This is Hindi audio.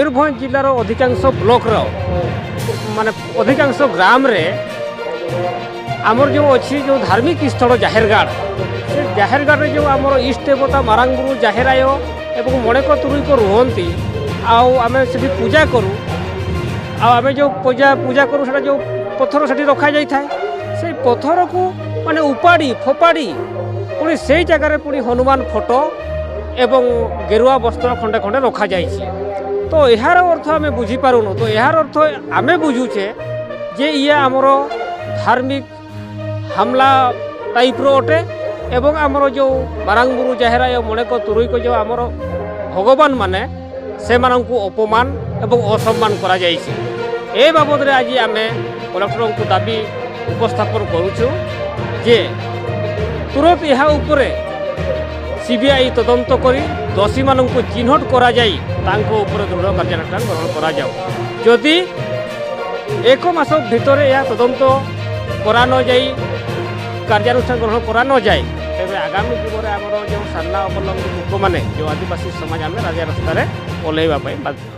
मयूरभंज जिलार अधिकांश ब्लॉक माने अधिकांश ग्राम रे आमर जो अच्छी जो धार्मिक स्थल जाहेरगढ़ से जाहेरगढ़ जो आमर इष्ट देवता मारांगुरु जाहेराय एवं मणेक तुरुई को रुहंती आमे से पूजा करूँ आमे जो पूजा करूँ से जो पत्थर से रखा जाए से पत्थर को माने उपाड़ी फोपाड़ी पुणी से जगार पुणी हनुमान फोटो एवं गेरुआ वस्त्र खंडे खंडे रखा जाए तो यार अर्थ आम बुझीपारुनु तो यार अर्थ आम बुझुचे जे ये आमर धार्मिक हमला टाइप रो अटे एवं आमर जो मारांगुरु जाहेराय मणेक तुरुई को जो आमर भगवान माने से मानंकु अपमान एवं असम्मान करा जाइछि ए बाबद रे आज आम कलेक्टर को दाबी उपस्थापन करुछु जे तुरंत यह उपरे सीबीआई तदंत करी दोषी मानंकु चिन्हट करा जाई तांको ऊपर दृढ़ कार्यानुष्ठान ग्रहण करा जाऊ जदि एक मास भितर यह तदंत करा न जाई कार्यानुष्ठान ग्रहण करा न जाए तेज आगामी दिन में आमर जो सारला अवलंबी लोक मैंने जो आदिवासी समाज आम राजा रास्तार ओल्लैवा बाध्य।